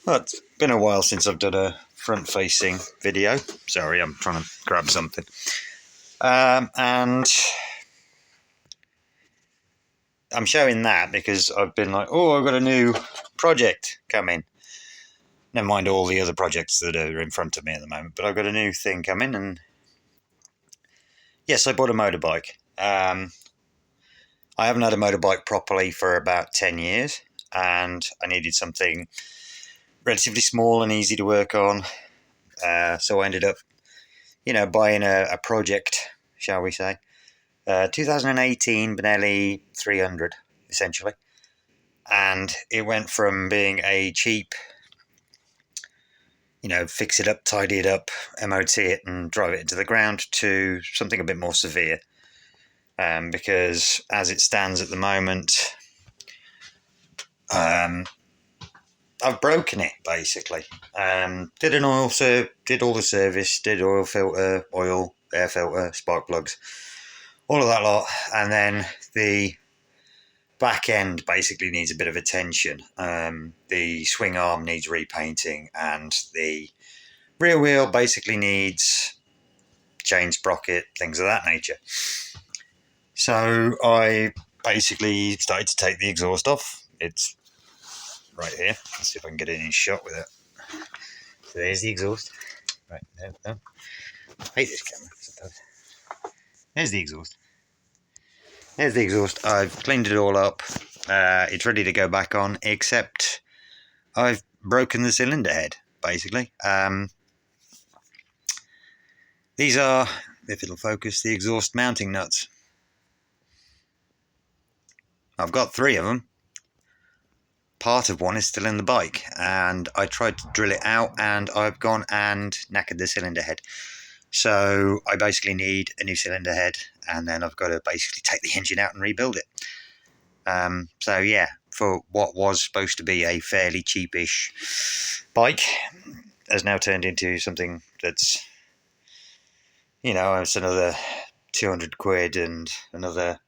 Well, it's been a while since I've done a front-facing video. Sorry, I'm trying to grab something. And I'm showing that because I've been like, oh, I've got a new project coming. Never mind all the other projects that are in front of me at the moment, but I've got a new thing coming, and yes, I bought a motorbike. I haven't had a motorbike properly for about 10 years, and I needed something relatively small and easy to work on. So I ended up, buying a project, shall we say. 2018 Benelli 300, essentially. And it went from being a cheap, fix it up, tidy it up, MOT it and drive it into the ground to something a bit more severe. Because as it stands at the moment, I've broken it, basically. Did all the service, did oil filter, oil, air filter, spark plugs, all of that lot, and then the back end basically needs a bit of attention. The swing arm needs repainting, and the rear wheel basically needs chain sprocket, things of that nature. So I basically started to take the exhaust off. It's right here. Let's see if I can get it in shot with it. So there's the exhaust. Right, there. I hate this camera, I suppose. There's the exhaust. There's the exhaust. I've cleaned it all up. It's ready to go back on, except I've broken the cylinder head, basically. These are, if it'll focus, the exhaust mounting nuts. I've got 3 of them. Part of one is still in the bike, and I tried to drill it out, and I've gone and knackered the cylinder head. So I basically need a new cylinder head, and then I've got to basically take the engine out and rebuild it. So yeah, for what was supposed to be a fairly cheapish bike, has now turned into something that's, it's another 200 quid and another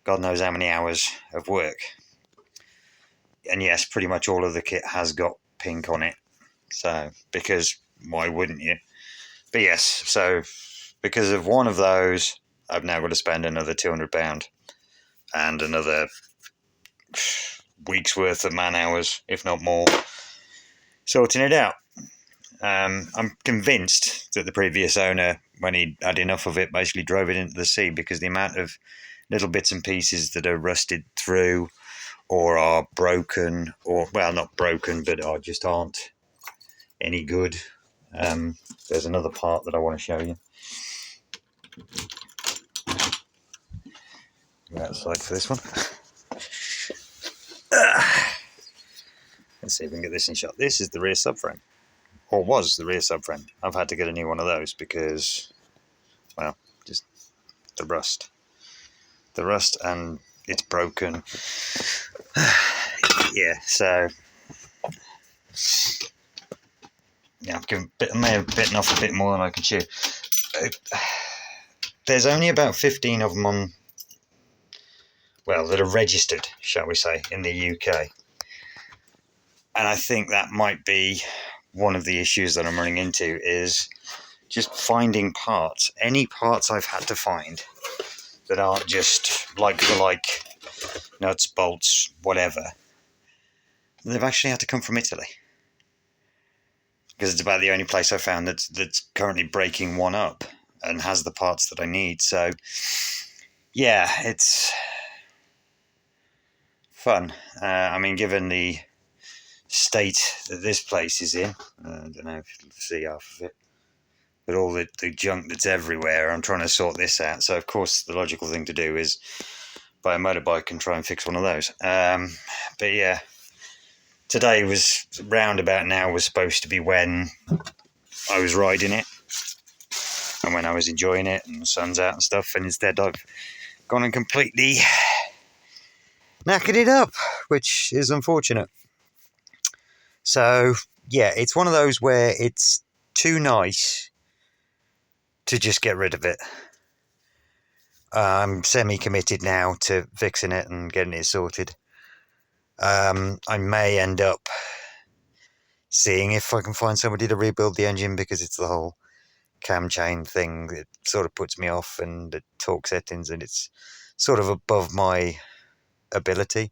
God knows how many hours of work. And yes, pretty much all of the kit has got pink on it. So, because why wouldn't you? But yes, so because of one of those, I've now got to spend another £200 and another week's worth of man hours, if not more, sorting it out. I'm convinced that the previous owner, when he had enough of it, basically drove it into the sea, because the amount of little bits and pieces that are rusted through or are broken, or, well, not broken, but just aren't any good. There's another part that I want to show you. Go outside for this one. Let's see if we can get this in shot. This is the rear subframe, or was the rear subframe. I've had to get a new one of those because, well, just the rust, and it's broken. Yeah, so yeah, I may have bitten off a bit more than I can chew. There's only about 15 of them on, well, that are registered, shall we say, in the UK. And I think that might be one of the issues that I'm running into, is just finding parts. Any parts I've had to find that aren't just like for like, nuts, bolts, whatever, they've actually had to come from Italy. Because it's about the only place I've found that's currently breaking one up and has the parts that I need. So, yeah, it's fun. I mean, given the state that this place is in, I don't know if you'll see half of it, but all the junk that's everywhere, I'm trying to sort this out. So, of course, the logical thing to do is buy a motorbike and try and fix one of those. But yeah, today was roundabout now was supposed to be when I was riding it and when I was enjoying it and the sun's out and stuff, and instead I've gone and completely knackered it up, which is unfortunate. So yeah, it's one of those where it's too nice to just get rid of it. I'm semi-committed now to fixing it and getting it sorted. I may end up seeing if I can find somebody to rebuild the engine, because it's the whole cam chain thing that sort of puts me off, and the torque settings, and it's sort of above my ability.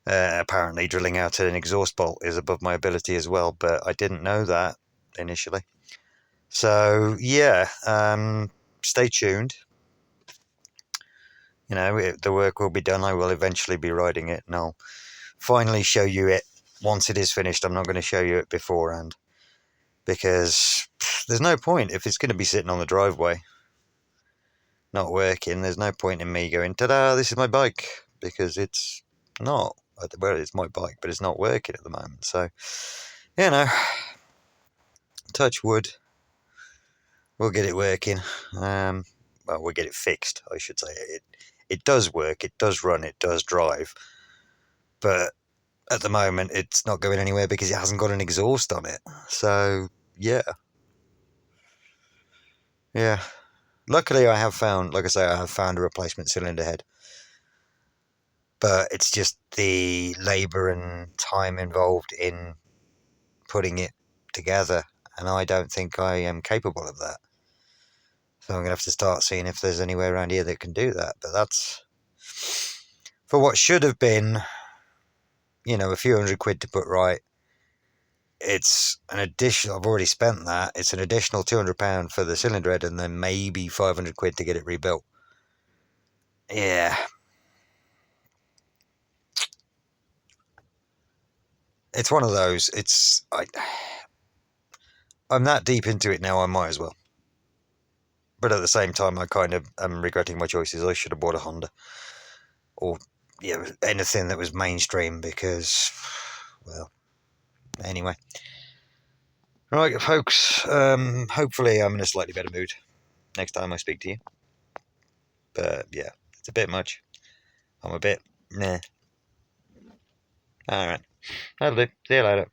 Apparently drilling out an exhaust bolt is above my ability as well, but I didn't know that initially. So yeah, stay tuned. The work will be done. I will eventually be riding it, and I'll finally show you it once it is finished. I'm not going to show you it beforehand, because there's no point if it's going to be sitting on the driveway not working. There's no point in me going, ta-da, this is my bike, because it's not. Well, it's my bike, but it's not working at the moment. So, touch wood, we'll get it working. Well, we'll get it fixed, I should say. It does work, it does run, it does drive, but at the moment it's not going anywhere because it hasn't got an exhaust on it. So yeah. Luckily, I have found, like I say, I have found a replacement cylinder head, but it's just the labour and time involved in putting it together, and I don't think I am capable of that. So I'm going to have to start seeing if there's anywhere around here that can do that. But that's for what should have been, a few £100 to put right. It's an additional, I've already spent that. It's an additional £200 for the cylinder head, and then maybe £500 to get it rebuilt. Yeah. It's one of those. I'm that deep into it now, I might as well. But at the same time, I kind of am regretting my choices. I should have bought a Honda, or anything that was mainstream, because, well, anyway. Right, folks, hopefully I'm in a slightly better mood next time I speak to you. But yeah, it's a bit much. I'm a bit meh. Alright, that'll do. See you later.